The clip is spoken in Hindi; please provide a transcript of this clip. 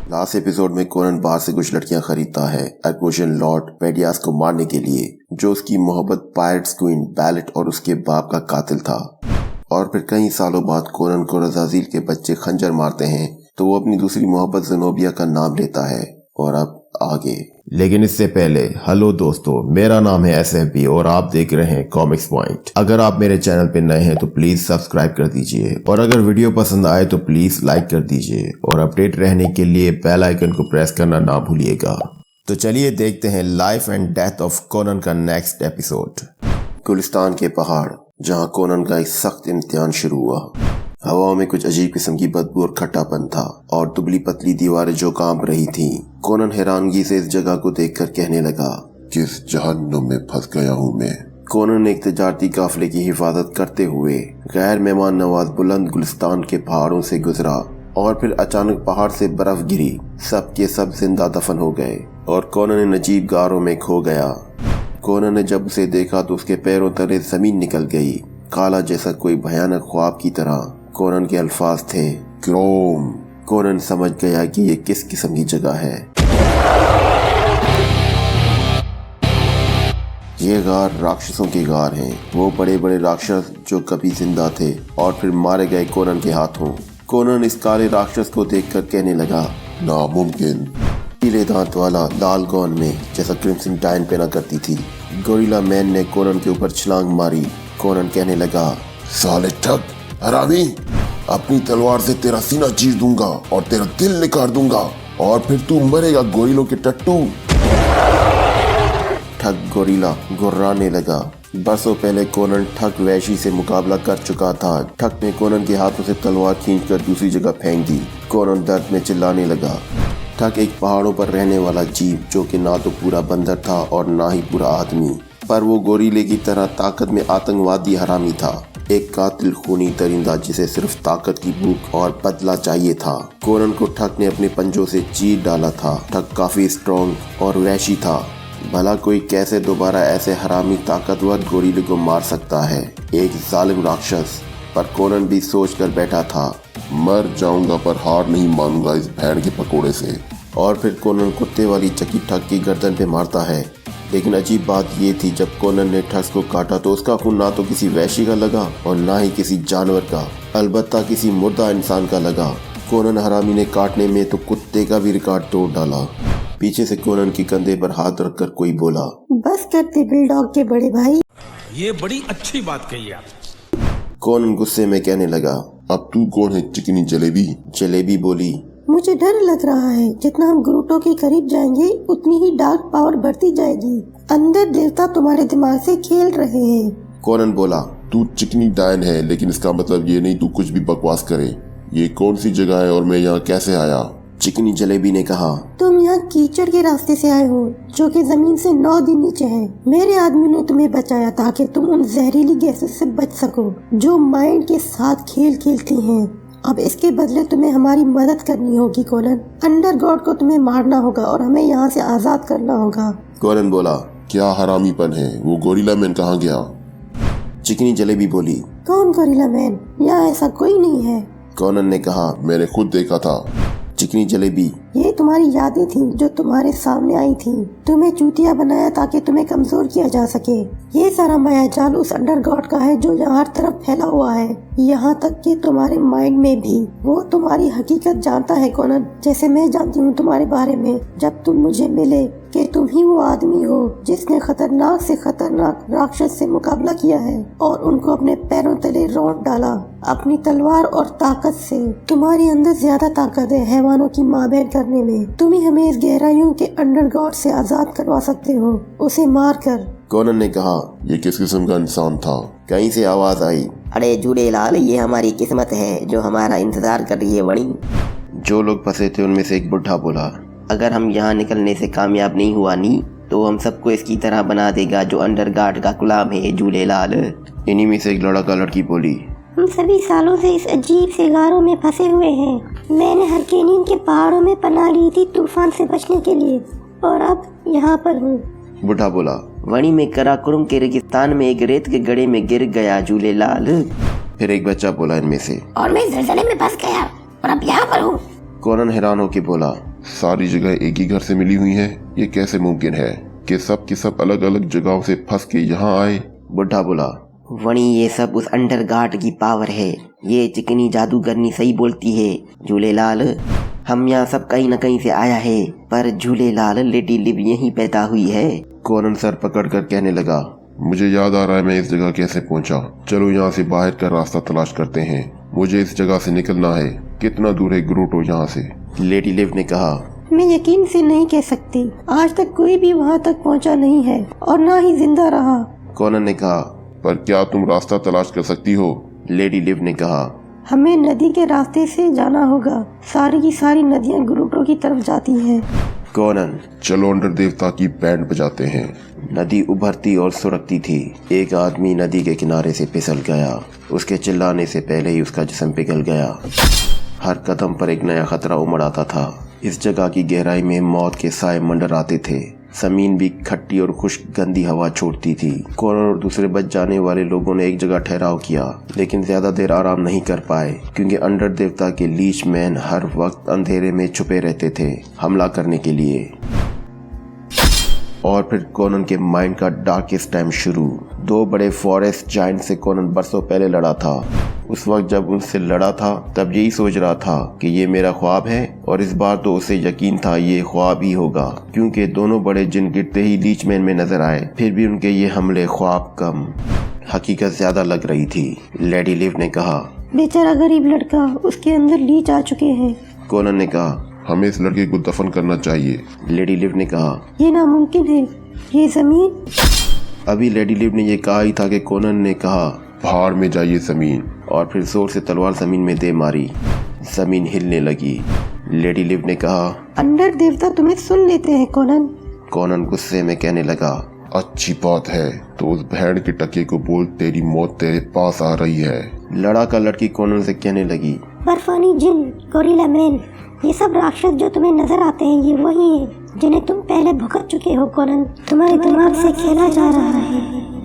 लास्ट एपिसोड में कोनन बाहर से कुछ लड़कियां खरीदता है एक्वोशन लॉर्ड पेडियास को मारने के लिए, जो उसकी मोहब्बत पायरेट्स क्वीन बैलेट और उसके बाप का कातिल था। और फिर कई सालों बाद कोनन को रज़ाज़िल के बच्चे खंजर मारते हैं तो वो अपनी दूसरी मोहब्बत ज़ेनोबिया का नाम लेता है। और अब आगे, लेकिन इससे पहले हेलो दोस्तों, मेरा नाम है SFB और आप देख रहे हैं कॉमिक्स पॉइंट। अगर आप मेरे चैनल पे नए हैं तो प्लीज सब्सक्राइब कर दीजिए और अगर वीडियो पसंद आए तो प्लीज लाइक कर दीजिए और अपडेट रहने के लिए बेल आइकन को प्रेस करना ना भूलिएगा। तो चलिए देखते हैं life and death of Conan का नेक्स्ट एपिसोड। गुलिस्तान के पहाड़, जहाँ कोनन का एक सख्त इम्तिहान शुरू हुआ। हवाओं में कुछ अजीब किस्म की बदबू और खट्टापन था और दुबली पतली दीवारें जो कांप रही थीं। कोनन हैरानगी से इस जगह को देखकर कहने लगा, किस जहन्नुम में फंस गया हूँ मैं। कोनन एक तजारती काफिले की हिफाजत करते हुए गैर मेहमान नवाज बुलंद गुलिस्तान के पहाड़ों से गुजरा और फिर अचानक पहाड़ से बर्फ गिरी। सब के सब जिंदा दफन हो गए और कोनन अजीब गारों में खो गया। कोनन ने जब उसे देखा तो उसके पैरों तले जमीन निकल गई, काला जैसा कोई भयानक ख्वाब की तरह। कोनन के अल्फाज थे क्रोम। कोनन समझ गया कि ये किस किस्म की जगह है। ये गार राक्षसों के गार हैं। वो बड़े बड़े राक्षस जो कभी जिंदा थे और फिर मारे गए कोनन के हाथों। कोनन इस काले राक्षस को देखकर कहने लगा, नामुमकिन। पीले दांत वाला लाल गौन में जैसा क्रिम्सन डायन पहना करती थी। गोरिल्ला मैन ने कोनन के ऊपर छलांग मारी। कोनन कहने लगा, साले ठग, हरामी, अपनी तलवार से तेरा सीना चीर दूंगा और तेरा दिल निकाल दूंगा और फिर तू मरेगा गोरिल्लों के टट्टू। ठग गोरिल्ला गुर्राने लगा। बरसों पहले कोनन ठग वैशी से मुकाबला कर चुका था। ठग ने कोनन के हाथों से तलवार खींचकर दूसरी जगह फेंक दी। कोनन दर्द में चिल्लाने लगा। ठग एक पहाड़ों पर रहने वाला जीव जो कि ना तो पूरा बंदर था और ना ही पूरा आदमी, पर वो गोरिल्ले की तरह ताकत में आतंकवादी हरामी था। एक कातिल खूनी दरिंदा जिसे सिर्फ ताकत की भूख और बदला चाहिए था। कोनन को ठग ने अपने पंजों से चीर डाला था। ठग काफी स्ट्रॉन्ग और वैशी था। भला कोई कैसे दोबारा ऐसे हरामी ताकतवर गोरिल्ले को मार सकता है, एक जालिम राक्षस। पर कोनन भी सोच कर बैठा था, मर जाऊंगा पर हार नहीं मानूंगा इस भेड़ के पकोड़े से। और फिर कोनन कुत्ते वाली चकी ठग की गर्दन पे मारता है। लेकिन अजीब बात ये थी, जब कोनन ने ठग को काटा तो उसका खून ना तो किसी वैशी का लगा और ना ही किसी जानवर का, अलबत्ता किसी मुर्दा इंसान का लगा। कोनन हरामी ने काटने में तो कुत्ते का भी रिकॉर्ड तोड़ डाला। पीछे से कोनन के कंधे पर हाथ रखकर कोई बोला, बस करते बुलडॉग के बड़े भाई, ये बड़ी अच्छी बात कही आप। कोनन गुस्से में कहने लगा, अब तू कौन है चिकनी जलेबी? जलेबी बोली, मुझे डर लग रहा है, जितना हम ग्रूटो के करीब जाएंगे उतनी ही डार्क पावर बढ़ती जाएगी। अंदर देवता तुम्हारे दिमाग से खेल रहे हैं। कोनन बोला, तू चिकनी डायन है, लेकिन इसका मतलब ये नहीं तू कुछ भी बकवास करे। ये कौन सी जगह है और मैं यहाँ कैसे आया? चिकनी जलेबी ने कहा, तुम यहाँ कीचड़ के रास्ते से आए हो जो कि जमीन से 9 दिन नीचे है। मेरे आदमी ने तुम्हें बचाया ताकि तुम उन जहरीली गैसों से बच सको जो माइंड के साथ खेल खेलती हैं। अब इसके बदले तुम्हें हमारी मदद करनी होगी कोनन। अंडर गॉड को तुम्हें मारना होगा और हमें यहाँ से आजाद करना होगा। कोनन बोला, क्या हरामीपन है? वो गोरिल्ला मैन कहाँ गया? चिकनी जलेबी बोली, कौन गोरिल्ला मैन? यहाँ ऐसा कोई नहीं है। कोनन ने कहा, मैंने खुद देखा था। चिकनी जलेबी, ये तुम्हारी यादें थी जो तुम्हारे सामने आई थी। तुम्हें चूतिया बनाया ताकि तुम्हें कमजोर किया जा सके। ये सारा मायाजाल उस अंडर गॉड का है जो यहाँ हर तरफ फैला हुआ है, यहाँ तक कि तुम्हारे माइंड में भी। वो तुम्हारी हकीकत जानता है कोनन, जैसे मैं जानती हूँ तुम्हारे बारे में। जब तुम मुझे मिले कि तुम ही वो आदमी हो जिसने खतरनाक से खतरनाक राक्षस से मुकाबला किया है और उनको अपने पैरों तले रौंद डाला अपनी तलवार और ताकत से। तुम्हारे अंदर ज्यादा ताकत है हैवानों की माँ बहन करने में। तुम ही हमें इस गहराइयों के अंडर गॉड से आजाद करवा सकते हो, उसे मार कर। कोनन ने कहा, ये किस किस्म का इंसान था? कहीं से आवाज आई, अरे झूलेलाल, ये हमारी किस्मत है जो हमारा इंतजार कर रही है बड़ी। जो लोग फंसे थे उनमें से एक बुढ़ा बोला, अगर हम यहाँ निकलने से कामयाब नहीं हुआ नी तो हम सबको इसकी तरह बना देगा जो अंडर गार्ड का गुलाम है झूलेलाल। इन्हीं में से एक लड़का लड़की बोली, हम सभी सालों से इस अजीब से गारों में फंसे हुए हैं। मैंने हरकेनियन के पहाड़ों में पनाह ली थी तूफान से बचने के लिए और अब यहाँ पर हूँ। बुढ़ा बोला, वणी में कराकुरम के रेगिस्तान में एक रेत के गड्ढे में गिर गया झूलेलाल। फिर एक बच्चा बोला इनमें से, और मैं ज़लज़ले में फंस गया और अब यहाँ पर हूँ। कोनन हैरान होकर बोला, सारी जगह एक ही घर से मिली हुई हैं। ये कैसे मुमकिन है कि सब के सब अलग अलग जगहों से फंस के यहाँ आए? बुढ़ा बोला। वणी ये सब उस अंडर गार्ड की पावर है। ये चिकनी जादूगरनी सही बोलती है झूलेलाल। हम यहाँ सब कहीं न कहीं से आया है, पर झूलेलाल लेडी लिव यहीं पैदा हुई है। कोनन सर पकड़कर कहने लगा, मुझे याद आ रहा है मैं इस जगह कैसे पहुँचा। चलो यहाँ से बाहर का रास्ता तलाश करते हैं। मुझे इस जगह से निकलना है। कितना दूर है ग्रोटो यहाँ से? लेडी लिव ने कहा। मैं यकीन से नहीं कह सकती। आज तक कोई भी वहाँ तक पहुँचा नहीं है और ना ही जिंदा रहा। कोनन ने कहा। पर क्या तुम रास्ता तलाश कर सकती हो? लेडी लिव ने कहा। हमें नदी के रास्ते से जाना होगा। सारी की सारी नदियाँ ग्रोटो की तरफ जाती हैं। कोनन, चलो अंडर देवता की बैंड बजाते हैं। नदी उभरती और सुरकती थी। एक आदमी नदी के किनारे से फिसल गया। उसके चिल्लाने से पहले ही उसका जिस्म पिघल गया। हर कदम पर एक नया खतरा उमड़ आता था। इस जगह की गहराई में मौत के साए मंडराते थे। जमीन भी खट्टी और खुश्क गंदी हवा छोड़ती थी। कोनन और दूसरे बच जाने वाले लोगों ने एक जगह ठहराव किया, लेकिन ज्यादा देर आराम नहीं कर पाए क्योंकि अंडर देवता के लीच मैन हर वक्त अंधेरे में छुपे रहते थे हमला करने के लिए। और फिर कोनन के माइंड का डार्केस्ट टाइम शुरू। दो बड़े फॉरेस्ट जायंट से कोनन बरसों पहले लड़ा था। उस वक्त जब उनसे लड़ा था तब यही सोच रहा था कि ये मेरा ख्वाब है, और इस बार तो उसे यकीन था ये ख्वाब ही होगा क्योंकि दोनों बड़े जिन गिरते ही लीचमैन में नजर आए। फिर भी उनके ये हमले ख्वाब कम, हकीकत ज्यादा लग रही थी। लेडी लिव ने कहा, बेचारा गरीब लड़का, उसके अंदर लीच आ चुके हैं। कोनन ने कहा, हमें इस लड़के को दफन करना चाहिए। लेडी लिव ने कहा, ये नामुमकिन है। ये जमीन। अभी लेडी लिव ने यह कहा ही था कि कोनन ने कहा, भाड़ में जाइए जमीन। और फिर जोर से तलवार जमीन में दे मारी। जमीन हिलने लगी। लेडी लिव ने कहा, अंडर देवता तुम्हें सुन लेते हैं कोनन। कोनन गुस्से में कहने लगा, अच्छी बात है, तो उस भेड़ के टके को बोल तेरी मौत तेरे पास आ रही है। लड़ाका लड़की कोनन से कहने लगी, बर्फानी जिन, गोरिल्ला मैन, ये सब राक्षस जो तुम्हें नजर आते हैं ये वही है जिन्हें तुम पहले भुगत चुके हो कोनन। तुम्हारे दिमाग से खेला जा रहा है।